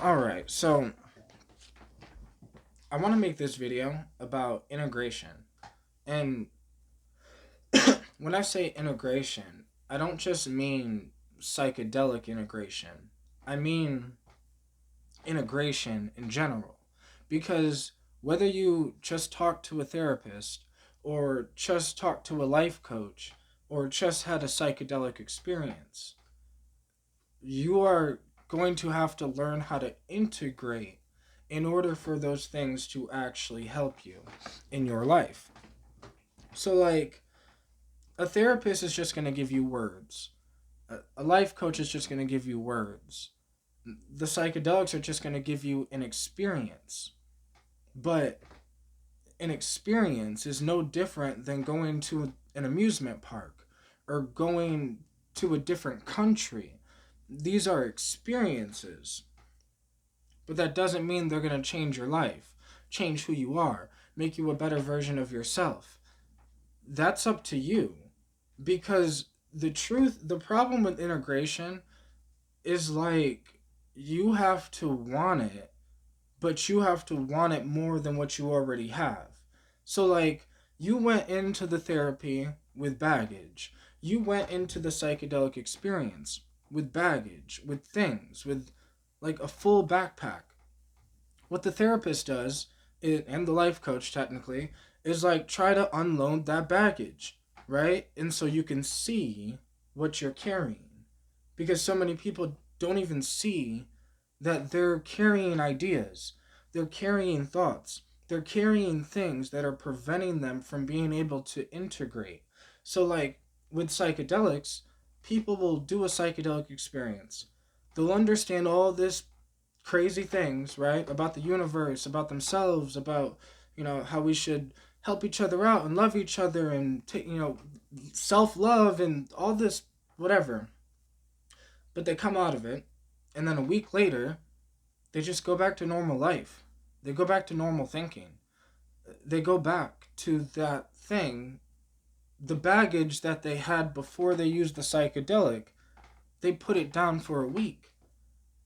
Alright, so I want to make this video about integration. And when I say integration, I don't just mean psychedelic integration, I mean integration in general. Because whether you just talk to a therapist, or just talk to a life coach, or just had a psychedelic experience, you are going to have to learn how to integrate in order for those things to actually help you in your life. So, like, a therapist is just going to give you words, a life coach is just going to give you words, the psychedelics are just going to give you an experience. But an experience is no different than going to an amusement park or going to a different country. These are experiences, but that doesn't mean they're going to change your life, change who you are, make you a better version of yourself. That's up to you. Because the problem with integration is like you have to want it, but you have to want it more than what you already have. So, like, you went into the therapy with baggage, you went into the psychedelic experience with baggage, with things, with like a full backpack. What the therapist does, and the life coach technically, is like try to unload that baggage, right? And so you can see what you're carrying. Because so many people don't even see that they're carrying ideas, they're carrying thoughts, they're carrying things that are preventing them from being able to integrate. So, like with psychedelics, people will do a psychedelic experience. They'll understand all this crazy things, right? About the universe, about themselves, about, how we should help each other out and love each other and take, self love and all this, whatever. But they come out of it, and then a week later, they just go back to normal life. They go back to normal thinking. They go back to that thing, the baggage that they had before they used the psychedelic. They put it down for a week,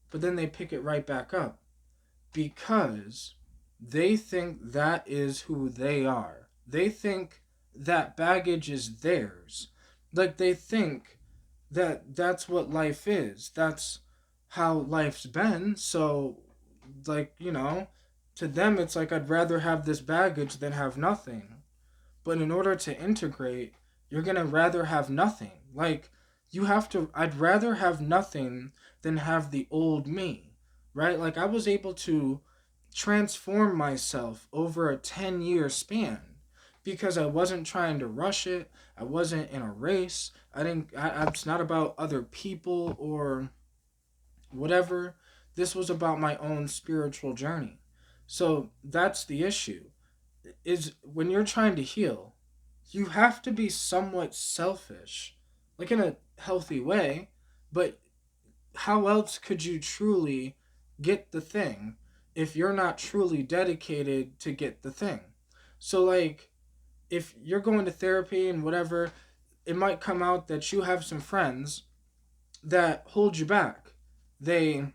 but then they pick it right back up because they think that is who they are. They think that baggage is theirs. Like they think that that's what life is. That's how life's been. So, like, to them it's like I'd rather have this baggage than have nothing. But in order to integrate, you're going to rather have nothing. Like, I'd rather have nothing than have the old me, right? Like, I was able to transform myself over a 10-year span because I wasn't trying to rush it. I wasn't in a race. It's not about other people or whatever. This was about my own spiritual journey. So that's the issue is when you're trying to heal, you have to be somewhat selfish, like in a healthy way, but how else could you truly get the thing if you're not truly dedicated to get the thing? So, like, if you're going to therapy and whatever, it might come out that you have some friends that hold you back. They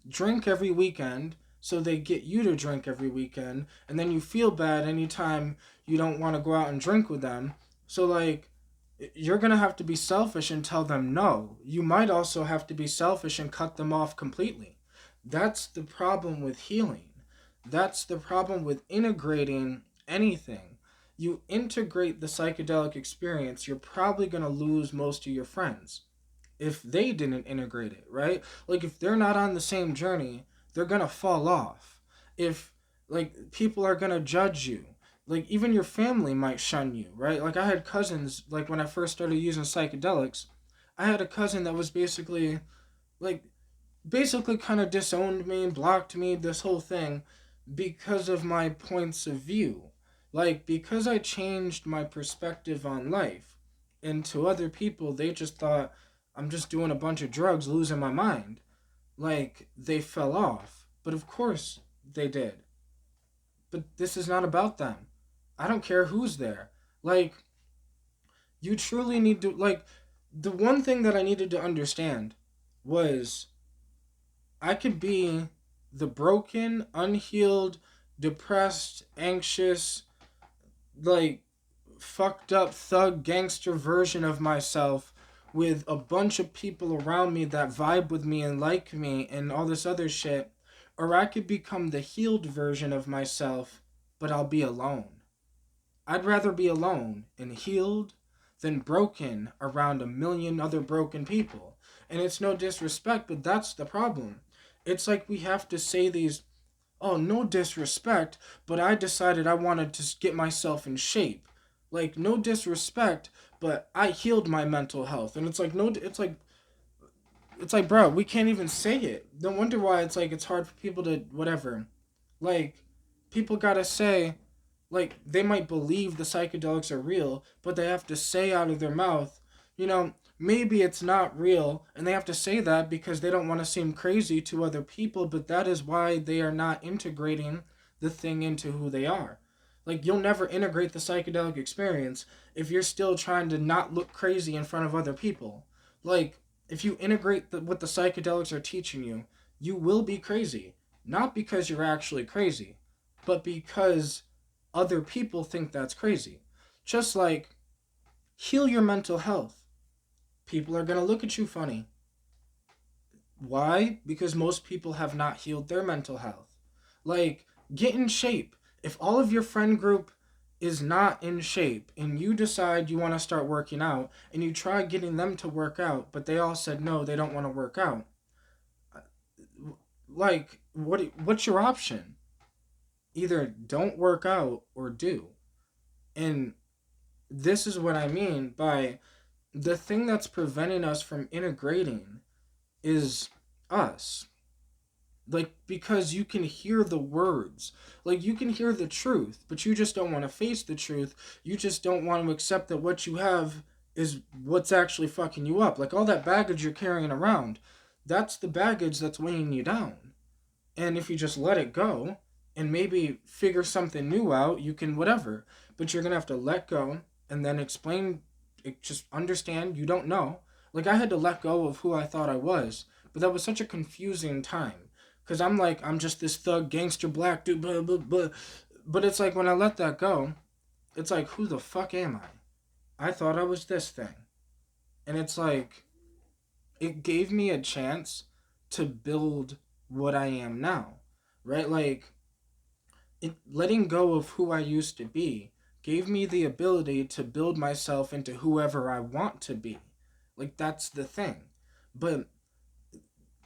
drink every weekend, so they get you to drink every weekend, and then you feel bad anytime you don't want to go out and drink with them. So, like, you're going to have to be selfish and tell them no. You might also have to be selfish and cut them off completely. That's the problem with healing. That's the problem with integrating anything. You integrate the psychedelic experience, you're probably going to lose most of your friends if they didn't integrate it, right? Like if they're not on the same journey, they're gonna fall off. If like people are gonna judge you, like even your family might shun you, right? Like I had cousins, like when I first started using psychedelics, I had a cousin that was like basically kind of disowned me and blocked me, this whole thing, because of my points of view. Like because I changed my perspective on life. And to other people, they just thought I'm just doing a bunch of drugs, losing my mind. Like they fell off. But of course they did. But this is not about them. I don't care who's there. Like, you truly need to, like, the one thing that I needed to understand was I could be the broken, unhealed, depressed, anxious, like fucked up thug gangster version of myself with a bunch of people around me that vibe with me and like me and all this other shit. Or I could become the healed version of myself, but I'll be alone. I'd rather be alone and healed than broken around a million other broken people. And it's no disrespect, but that's the problem. It's like we have to say these, oh, no disrespect, but I decided I wanted to get myself in shape. Like, no disrespect, but I healed my mental health. And it's like, no, it's like, bro, we can't even say it. No wonder why it's like, it's hard for people to, whatever. Like, people gotta say, like, they might believe the psychedelics are real, but they have to say out of their mouth, maybe it's not real, and they have to say that because they don't want to seem crazy to other people, but that is why they are not integrating the thing into who they are. Like, you'll never integrate the psychedelic experience if you're still trying to not look crazy in front of other people. Like, if you integrate what the psychedelics are teaching you, you will be crazy. Not because you're actually crazy, but because other people think that's crazy. Just like, heal your mental health. People are going to look at you funny. Why? Because most people have not healed their mental health. Like, get in shape. If all of your friend group is not in shape and you decide you want to start working out and you try getting them to work out, but they all said no, they don't want to work out. Like, what's your option? Either don't work out or do. And this is what I mean by the thing that's preventing us from integrating is us. Like, because you can hear the words, like, you can hear the truth, but you just don't want to face the truth. You just don't want to accept that what you have is what's actually fucking you up. Like, all that baggage you're carrying around, that's the baggage that's weighing you down. And if you just let it go and maybe figure something new out, you can whatever. But you're going to have to let go and then explain, just understand you don't know. Like, I had to let go of who I thought I was, but that was such a confusing time. Because I'm like, I'm just this thug, gangster, black dude, blah, blah, blah. But it's like when I let that go, it's like, who the fuck am I? I thought I was this thing. And it's like, it gave me a chance to build what I am now, right? Like, letting go of who I used to be gave me the ability to build myself into whoever I want to be. Like, that's the thing. But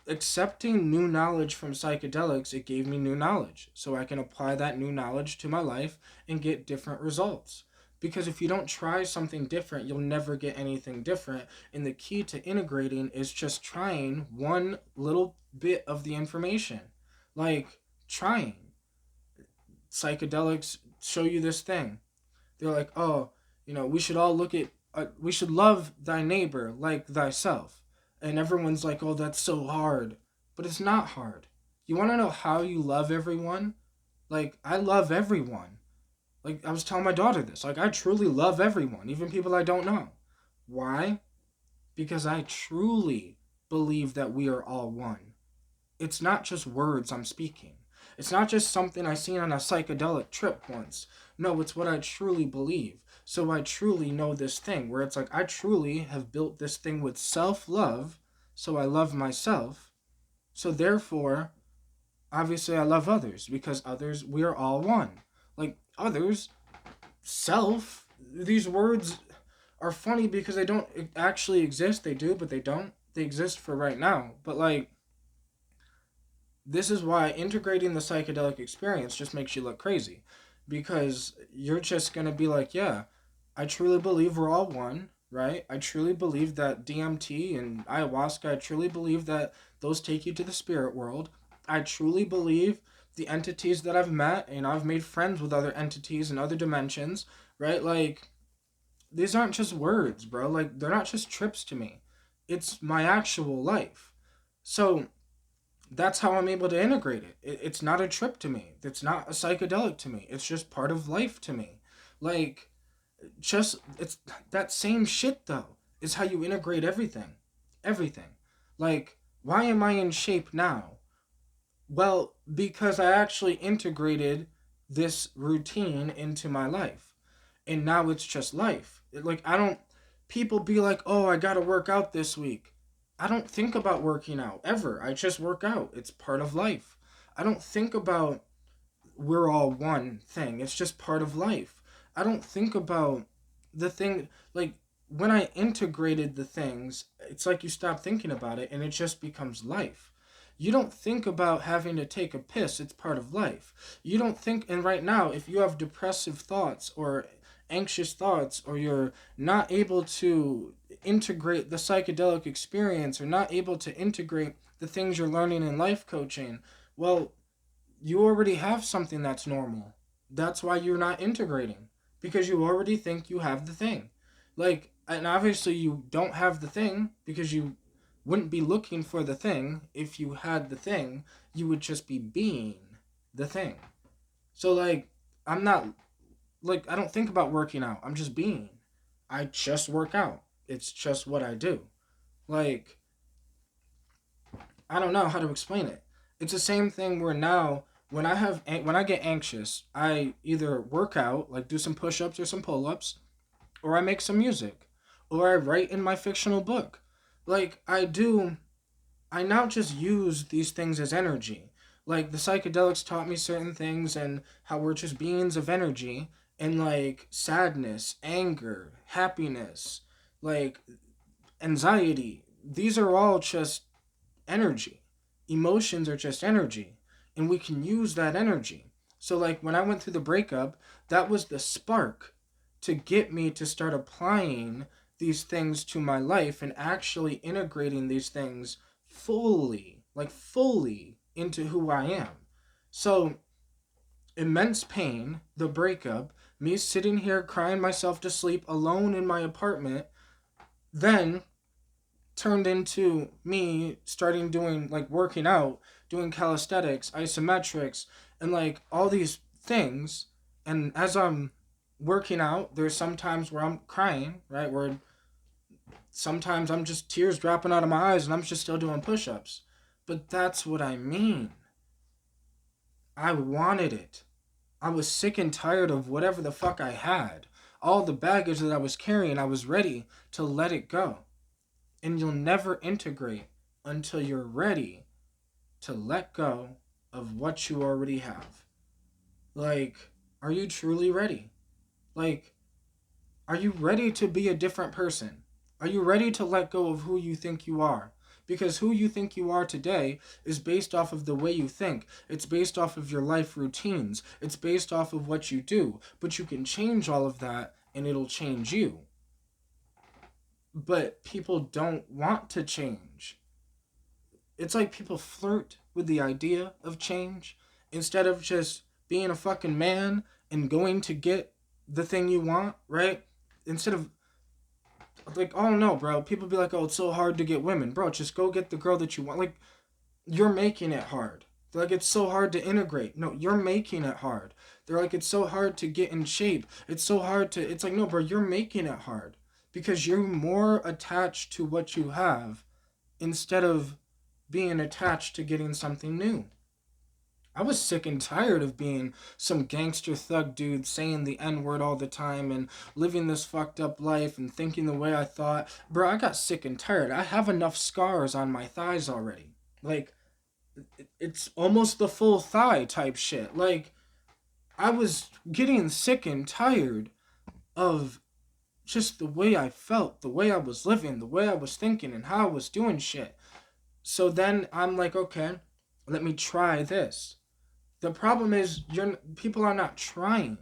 accepting new knowledge from psychedelics, it gave me new knowledge. So I can apply that new knowledge to my life and get different results. Because if you don't try something different, you'll never get anything different. And the key to integrating is just trying one little bit of the information. Like, trying. Psychedelics show you this thing. They're like, oh, we should all we should love thy neighbor like thyself. And everyone's like, oh, that's so hard. But it's not hard. You want to know how you love everyone? Like, I love everyone. Like, I was telling my daughter this. Like, I truly love everyone, even people I don't know. Why? Because I truly believe that we are all one. It's not just words I'm speaking. It's not just something I seen on a psychedelic trip once. No, it's what I truly believe. So I truly know this thing where it's like I truly have built this thing with self-love, so I love myself. So therefore, obviously I love others because others, we are all one. Like, others, self, these words are funny because they don't actually exist. They do, but they don't. They exist for right now. But like, this is why integrating the psychedelic experience just makes you look crazy. Because you're just going to be like, yeah, I truly believe we're all one, right? I truly believe that DMT and ayahuasca, I truly believe that those take you to the spirit world. I truly believe the entities that I've met, and I've made friends with other entities in other dimensions, right? Like, these aren't just words, bro. Like, they're not just trips to me. It's my actual life. So, that's how I'm able to integrate it. It's not a trip to me. It's not a psychedelic to me. It's just part of life to me. Like, just, it's that same shit, though, is how you integrate everything. Everything. Like, why am I in shape now? Well, because I actually integrated this routine into my life. And now it's just life. Like, I don't, people be like, oh, I gotta work out this week. I don't think about working out ever. I just work out. It's part of life. I don't think about we're all one thing. It's just part of life. I don't think about the thing, like, when I integrated the things, it's like you stop thinking about it and it just becomes life. You don't think about having to take a piss, it's part of life. You don't think, and right now, if you have depressive thoughts or anxious thoughts, or you're not able to integrate the psychedelic experience, or not able to integrate the things you're learning in life coaching, well, you already have something that's normal. That's why you're not integrating, because you already think you have the thing. Like, and obviously you don't have the thing because you wouldn't be looking for the thing. If you had the thing, you would just be being the thing. So, like, I'm not, like, I don't think about working out. I'm just being. I just work out. It's just what I do. Like, I don't know how to explain it. It's the same thing where now when I get anxious, I either work out, like do some push-ups or some pull-ups, or I make some music, or I write in my fictional book. Like, I now just use these things as energy. Like, the psychedelics taught me certain things, and how we're just beings of energy, and like sadness, anger, happiness, like anxiety. These are all just energy. Emotions are just energy, and we can use that energy. So, like, when I went through the breakup, that was the spark to get me to start applying these things to my life and actually integrating these things fully, like fully, into who I am. So, immense pain, the breakup, me sitting here crying myself to sleep alone in my apartment, then turned into me starting doing, like, working out, doing calisthenics, isometrics, and like all these things. And as I'm working out, there's sometimes where I'm crying, right? Where sometimes I'm just tears dropping out of my eyes and I'm just still doing push ups. But that's what I mean. I wanted it. I was sick and tired of whatever the fuck I had. All the baggage that I was carrying, I was ready to let it go. And you'll never integrate until you're ready to let go of what you already have. Like, are you truly ready? Like, are you ready to be a different person? Are you ready to let go of who you think you are? Because who you think you are today is based off of the way you think. It's based off of your life routines. It's based off of what you do. But you can change all of that and it'll change you. But people don't want to change. It's like people flirt with the idea of change instead of just being a fucking man and going to get the thing you want, right? Instead of, like, oh no, bro, people be like, oh, it's so hard to get women. Bro, just go get the girl that you want. Like, you're making it hard. They're like, it's so hard to integrate. No, you're making it hard. They're like, it's so hard to get in shape. It's so hard to, it's like, no, bro, you're making it hard because you're more attached to what you have instead of being attached to getting something new. I was sick and tired of being some gangster thug dude saying the N word all the time and living this fucked up life and thinking the way I thought. Bro, I got sick and tired. I have enough scars on my thighs already. Like, it's almost the full thigh type shit. Like, I was getting sick and tired of just the way I felt, the way I was living, the way I was thinking, and how I was doing shit. So then I'm like, okay, let me try this. The problem is people are not trying.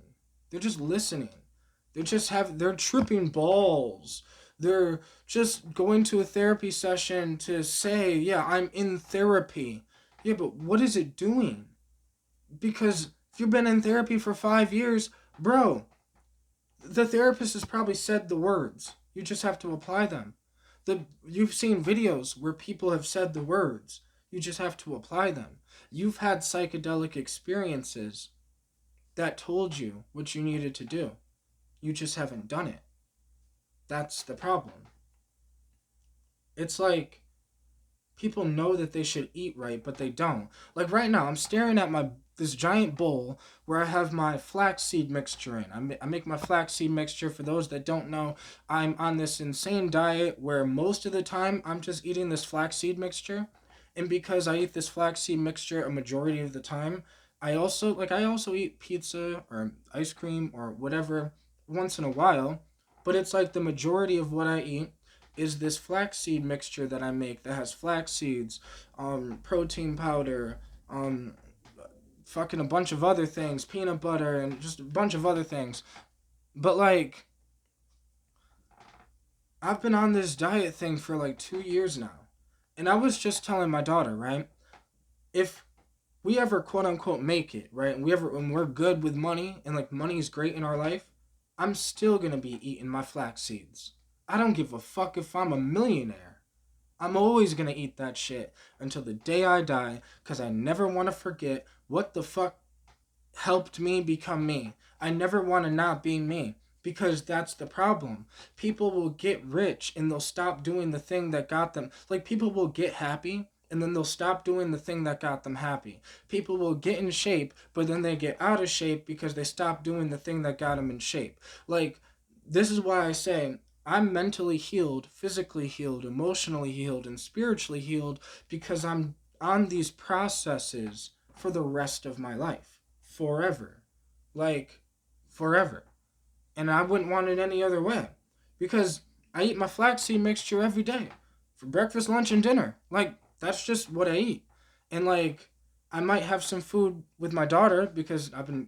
They're just listening. They're tripping balls. They're just going to a therapy session to say, "Yeah, I'm in therapy." Yeah, but what is it doing? Because if you've been in therapy for 5 years, bro, the therapist has probably said the words. You just have to apply them. You've seen videos where people have said the words. You just have to apply them. You've had psychedelic experiences that told you what you needed to do. You just haven't done it. That's the problem. It's like People know that they should eat right, but they don't. Like right now, I'm staring at my this giant bowl where I have my flaxseed mixture in. I make my flaxseed mixture. For those that don't know, I'm on this insane diet where most of the time I'm just eating this flaxseed mixture. And because I eat this flaxseed mixture a majority of the time, I also eat pizza or ice cream or whatever once in a while, but it's like the majority of what I eat is this flaxseed mixture that I make that has flax seeds, protein powder, um, fucking a bunch of other things, peanut butter, and just a bunch of other things. But like, I've been on this diet thing for like 2 years now. And I was just telling my daughter, right? If we ever quote unquote make it, right? And when we're good with money and like money is great in our life, I'm still gonna be eating my flax seeds. I don't give a fuck if I'm a millionaire. I'm always gonna eat that shit until the day I die, because I never wanna forget what the fuck helped me become me. I never wanna not be me. Because that's the problem. People will get rich and they'll stop doing the thing that got them. Like, people will get happy and then they'll stop doing the thing that got them happy. People will get in shape, but then they get out of shape because they stop doing the thing that got them in shape. Like, this is why I say I'm mentally healed, physically healed, emotionally healed, and spiritually healed because I'm on these processes for the rest of my life. Forever. Like, forever. And I wouldn't want it any other way. Because I eat my flaxseed mixture every day. For breakfast, lunch, and dinner. Like, that's just what I eat. And like, I might have some food with my daughter because I've been,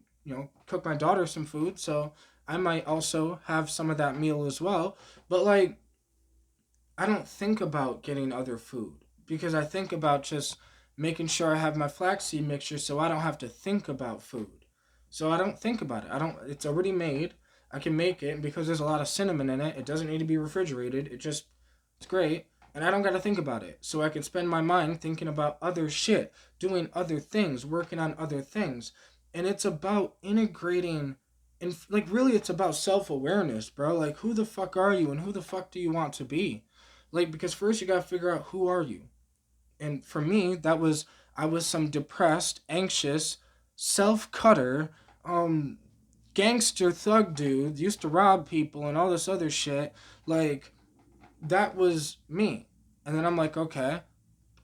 cook my daughter some food. So I might also have some of that meal as well. But like, I don't think about getting other food. Because I think about just making sure I have my flaxseed mixture so I don't have to think about food. So I don't think about it. It's already made. I can make it, and because there's a lot of cinnamon in it, it doesn't need to be refrigerated. It's great, and I don't got to think about it. So I can spend my mind thinking about other shit, doing other things, working on other things. And it's about integrating, and like really it's about self-awareness, bro. Like, who the fuck are you and who the fuck do you want to be? Like, because first you got to figure out who are you. And for me, I was some depressed, anxious, self-cutter, um gangster thug dude, used to rob people and all this other shit. Like, that was me. And then I'm like, okay,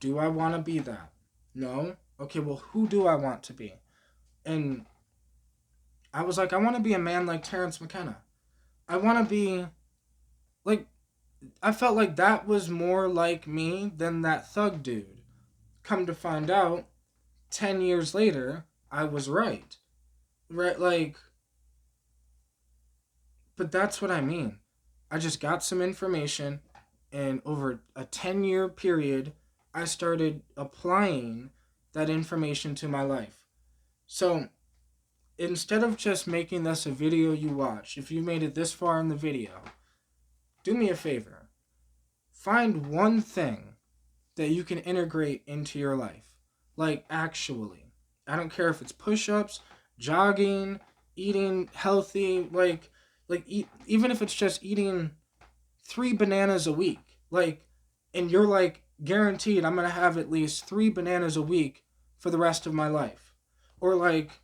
do I want to be that? No. Okay, well, who do I want to be? And I was like, I want to be a man like Terrence McKenna. I want to be like, I felt like that was more like me than that thug dude. Come to find out, 10 years later, I was right. Right? Like, but that's what I mean. I just got some information, and over a 10-year period, I started applying that information to my life. So instead of just making this a video you watch, if you made it this far in the video, do me a favor. Find one thing that you can integrate into your life. Like, actually. I don't care if it's push-ups, jogging, eating healthy, even if it's just eating 3 bananas a week. Like, and you're like, guaranteed I'm gonna have at least 3 bananas a week for the rest of my life. Or like,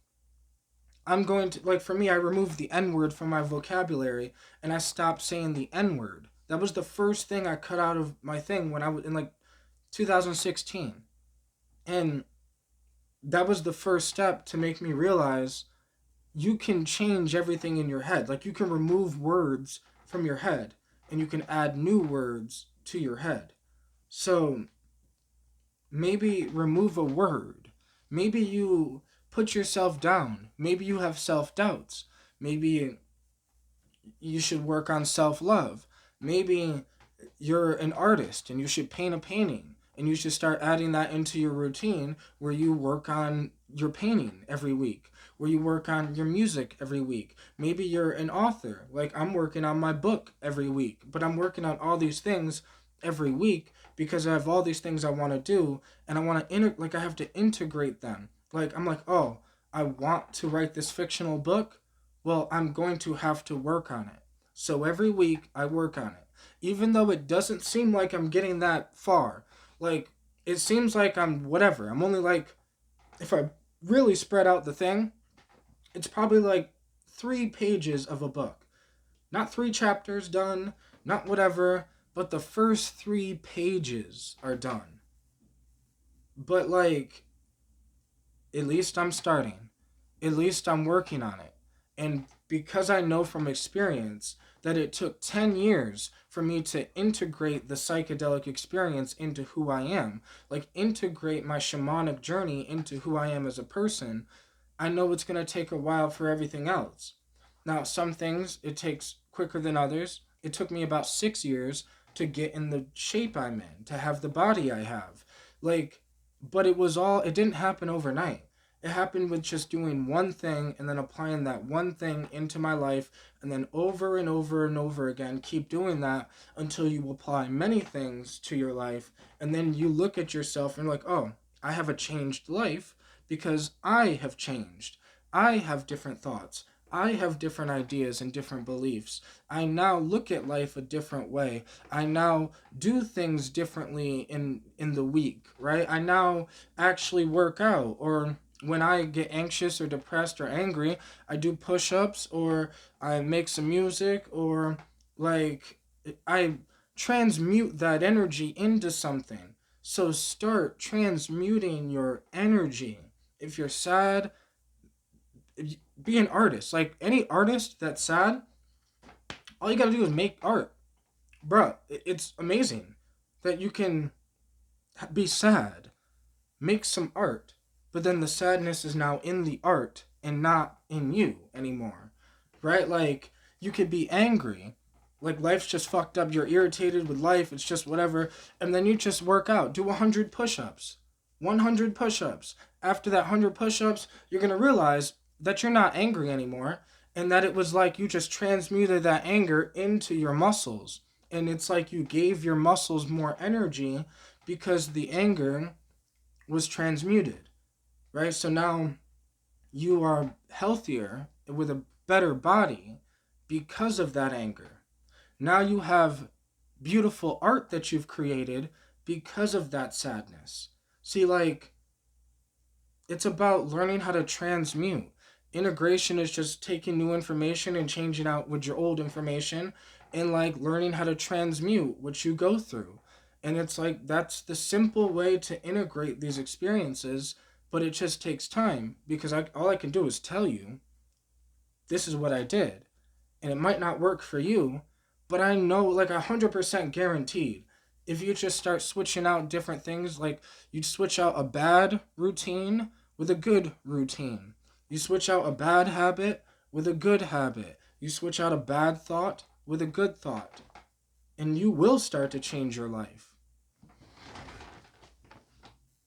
I'm going to, like, for me, I removed the N word from my vocabulary and I stopped saying the N word. That was the first thing I cut out of my thing when I was in like 2016. And that was the first step to make me realize you can change everything in your head. Like, you can remove words from your head and you can add new words to your head. So maybe remove a word. Maybe you put yourself down. Maybe you have self-doubts. Maybe you should work on self-love. Maybe you're an artist and you should paint a painting and you should start adding that into your routine where you work on your painting every week, where you work on your music every week. Maybe you're an author. Like, I'm working on my book every week, but I'm working on all these things every week because I have all these things I want to do, and I want to I have to integrate them. Like, I'm like, oh, I want to write this fictional book. Well, I'm going to have to work on it. So every week I work on it. Even though it doesn't seem like I'm getting that far. Like, it seems like I'm whatever. I'm only like, if I really spread out the thing, it's probably like 3 pages of a book. Not 3 chapters done, not whatever, but the first 3 pages are done. But like, at least I'm starting. At least I'm working on it. And because I know from experience that it took 10 years for me to integrate the psychedelic experience into who I am, like integrate my shamanic journey into who I am as a person, I know it's going to take a while for everything else. Now, some things it takes quicker than others. It took me about 6 years to get in the shape I'm in, to have the body I have. Like, but it didn't happen overnight. It happened with just doing one thing and then applying that one thing into my life, and then over and over and over again, keep doing that until you apply many things to your life. And then you look at yourself and you're like, oh, I have a changed life because I have changed. I have different thoughts. I have different ideas and different beliefs. I now look at life a different way. I now do things differently in the week, right? I now actually work out, or when I get anxious or depressed or angry, I do push-ups, or I make some music, or like I transmute that energy into something. So start transmuting your energy. If you're sad, be an artist. Like any artist that's sad, all you gotta do is make art. Bruh, it's amazing that you can be sad, make some art, but then the sadness is now in the art and not in you anymore. Right? Like, you could be angry. Like, life's just fucked up. You're irritated with life. It's just whatever. And then you just work out. Do 100 push ups. 100 push ups. After that 100 push ups, you're going to realize that you're not angry anymore. And that it was like you just transmuted that anger into your muscles. And it's like you gave your muscles more energy because the anger was transmuted, right? So now you are healthier with a better body because of that anger. Now you have beautiful art that you've created because of that sadness. See, like, it's about learning how to transmute. Integration is just taking new information and changing out with your old information, and like learning how to transmute what you go through. And it's like that's the simple way to integrate these experiences, but it just takes time because all I can do is tell you this is what I did. And it might not work for you, but I know like 100% guaranteed. If you just start switching out different things, like you switch out a bad routine with a good routine. You switch out a bad habit with a good habit. You switch out a bad thought with a good thought. And you will start to change your life.